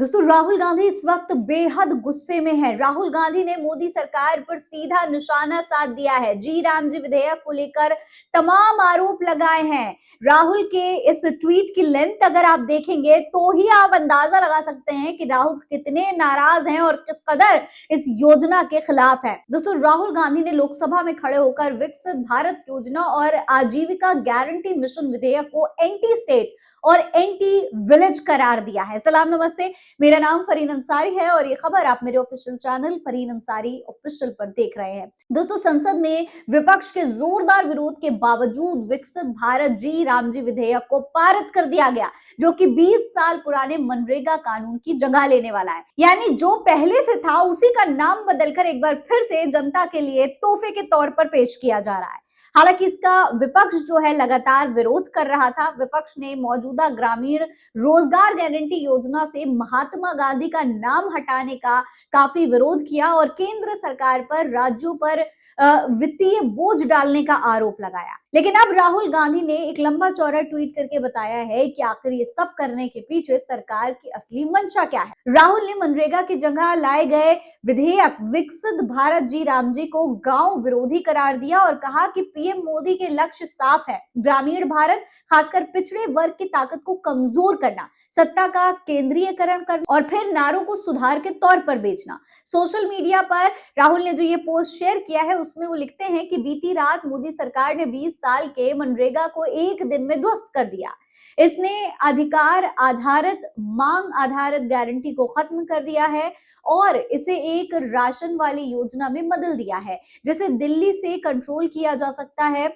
दोस्तों राहुल गांधी इस वक्त बेहद गुस्से में है। राहुल गांधी ने मोदी सरकार पर सीधा निशाना साध दिया है। जी राम जी विधेयक को लेकर तमाम आरोप लगाए हैं। राहुल के इस ट्वीट की लेंथ अगर आप देखेंगे तो ही आप अंदाजा लगा सकते हैं कि राहुल कितने नाराज हैं और किस कदर इस योजना के खिलाफ है। दोस्तों राहुल गांधी ने लोकसभा में खड़े होकर विकसित भारत योजना और आजीविका गारंटी मिशन विधेयक को एंटी स्टेट और एंटी विलेज करार दिया है। सलाम नमस्ते, मेरा नाम फरीन अंसारी है और ये खबर आप मेरे official channel Fareen Ansari official पर देख रहे हैं। दोस्तों संसद में विपक्ष के जोरदार विरोध के बावजूद विकसित भारत जी राम जी विधेयक को पारित कर दिया गया, जो कि 20 साल पुराने मनरेगा कानून की जगह लेने वाला है। यानी जो पहले से था उसी का नाम बदलकर एक बार फिर से जनता के लिए तोहफे के तौर पर पेश किया जा रहा है। हालांकि इसका विपक्ष जो है लगातार विरोध कर रहा था। विपक्ष ने मौजूदा ग्रामीण रोजगार गारंटी योजना से महात्मा गांधी का नाम हटाने का काफी विरोध किया और केंद्र सरकार पर राज्यों पर वित्तीय बोझ डालने का आरोप लगाया। लेकिन अब राहुल गांधी ने एक लंबा चौड़ा ट्वीट करके बताया है कि आखिर ये सब करने के पीछे सरकार की असली मंशा क्या है। राहुल ने मनरेगा की जगह लाए गए विधेयक विकसित भारत जी राम जी को गांव विरोधी करार दिया और कहा कि पीएम मोदी के लक्ष्य साफ है, ग्रामीण भारत खासकर पिछड़े वर्ग की ताकत को कमजोर करना, सत्ता का केंद्रीयकरण करना और फिर नारों को सुधार के तौर पर बेचना। सोशल मीडिया पर राहुल ने जो ये पोस्ट शेयर किया है उसमें वो लिखते हैं कि बीती रात मोदी सरकार ने 20 साल के मनरेगा को एक दिन में ध्वस्त कर दिया। इसने अधिकार आधारित मांग आधारित गारंटी को खत्म कर दिया है और इसे एक राशन वाली योजना में बदल दिया है, जिसे दिल्ली से कंट्रोल किया जा सकता है।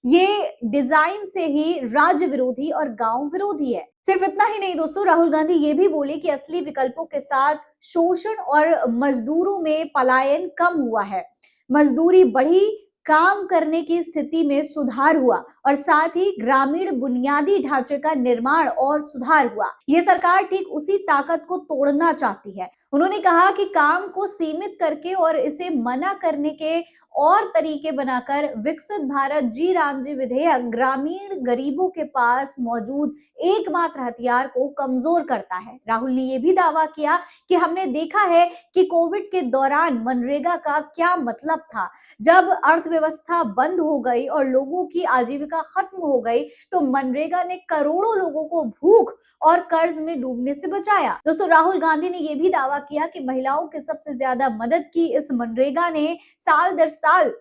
ये डिजाइन से ही राज्य विरोधी और गांव विरोधी है। सिर्फ इतना ही नहीं दोस्तों, राहुल गांधी ये भी बोले कि असली विकल्पों के साथ शोषण और मजदूरों में पलायन कम हुआ है, मजदूरी बढ़ी, काम करने की स्थिति में सुधार हुआ और साथ ही ग्रामीण बुनियादी ढांचे का निर्माण और सुधार हुआ। ये सरकार ठीक उसी ताकत को तोड़ना चाहती है। उन्होंने कहा कि काम को सीमित करके और इसे मना करने के और तरीके बनाकर विकसित भारत जी राम जी विधेयक ग्रामीण गरीबों के पास मौजूद एकमात्र हथियार को कमजोर करता है। राहुल ने यह भी दावा किया कि हमने देखा है कि कोविड के दौरान मनरेगा का क्या मतलब था। जब अर्थव्यवस्था बंद हो गई और लोगों की आजीविका खत्म हो गई तो मनरेगा ने करोड़ों लोगों को भूख और कर्ज में डूबने से बचाया। दोस्तों राहुल गांधी ने यह भी दावा किया कि महिलाओं की सबसे ज्यादा मदद की इस मनरेगा ने साल दर साल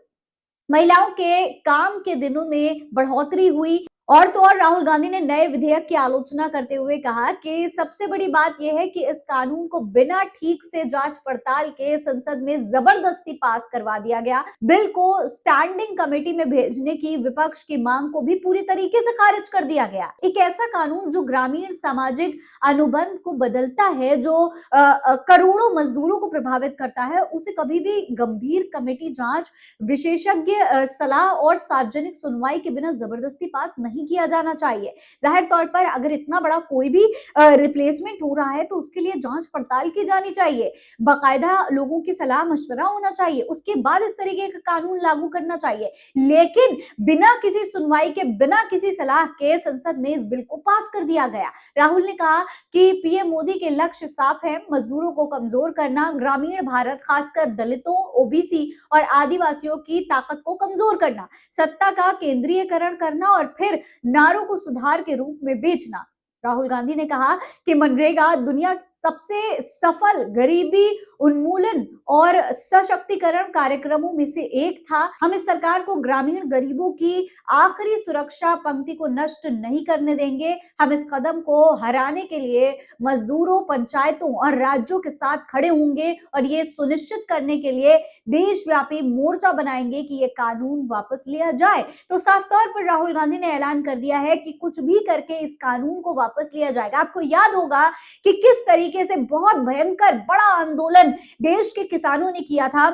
महिलाओं के काम के दिनों में बढ़ोतरी हुई। और तो और राहुल गांधी ने नए विधेयक की आलोचना करते हुए कहा कि सबसे बड़ी बात यह है कि इस कानून को बिना ठीक से जांच पड़ताल के संसद में जबरदस्ती पास करवा दिया गया। बिल को स्टैंडिंग कमेटी में भेजने की विपक्ष की मांग को भी पूरी तरीके से खारिज कर दिया गया। एक ऐसा कानून जो ग्रामीण सामाजिक अनुबंध को बदलता है, जो करोड़ों मजदूरों को प्रभावित करता है, उसे कभी भी गंभीर कमेटी जांच, विशेषज्ञ सलाह और सार्वजनिक सुनवाई के बिना जबरदस्ती पास नहीं किया जाना चाहिए। जाहिर तौर पर अगर इतना बड़ा कोई भी रिप्लेसमेंट हो रहा है तो उसके लिए जांच पड़ताल की जानी चाहिए, बाकायदा लोगों की सलाह मशवरा होना चाहिए, उसके बाद इस तरीके का कानून लागू करना चाहिए। लेकिन बिना किसी सुनवाई के, बिना किसी सलाह के संसद में इस बिल को पास कर दिया गया। राहुल ने कहा कि पीएम मोदी के लक्ष्य साफ है, मजदूरों को कमजोर करना, ग्रामीण भारत खासकर दलितों, ओबीसी और आदिवासियों की ताकत को कमजोर करना, सत्ता का केंद्रीयकरण करना और फिर नारों को सुधार के रूप में बेचना। राहुल गांधी ने कहा कि मनरेगा दुनिया सबसे सफल गरीबी उन्मूलन और सशक्तिकरण कार्यक्रमों में से एक था। हम इस सरकार को ग्रामीण गरीबों की आखिरी सुरक्षा पंक्ति को नष्ट नहीं करने देंगे। हम इस कदम को हराने के लिए मजदूरों, पंचायतों और राज्यों के साथ खड़े होंगे और ये सुनिश्चित करने के लिए देशव्यापी मोर्चा बनाएंगे कि ये कानून वापस लिया जाए। तो साफ तौर पर राहुल गांधी ने ऐलान कर दिया है कि कुछ भी करके इस कानून को वापस लिया जाएगा। आपको याद होगा कि किस तरीके से बहुत भयंकर बड़ा आंदोलन देश के किसानों ने किया था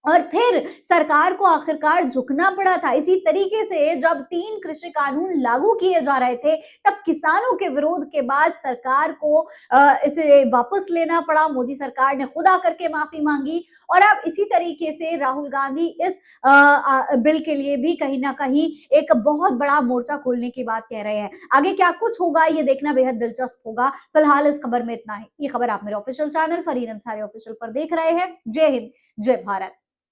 और फिर सरकार को आखिरकार झुकना पड़ा था। इसी तरीके से जब 3 कृषि कानून लागू किए जा रहे थे, तब किसानों के विरोध के बाद सरकार को इसे वापस लेना पड़ा। मोदी सरकार ने खुद आकर के माफी मांगी और अब इसी तरीके से राहुल गांधी इस बिल के लिए भी कहीं ना कहीं एक बहुत बड़ा मोर्चा खोलने की बात कह रहे हैं। आगे क्या कुछ होगा ये देखना बेहद दिलचस्प होगा। फिलहाल इस खबर में इतना ही। ये खबर आप मेरे official channel Fareen Ansari official पर देख रहे हैं। जय हिंद, जय भारत।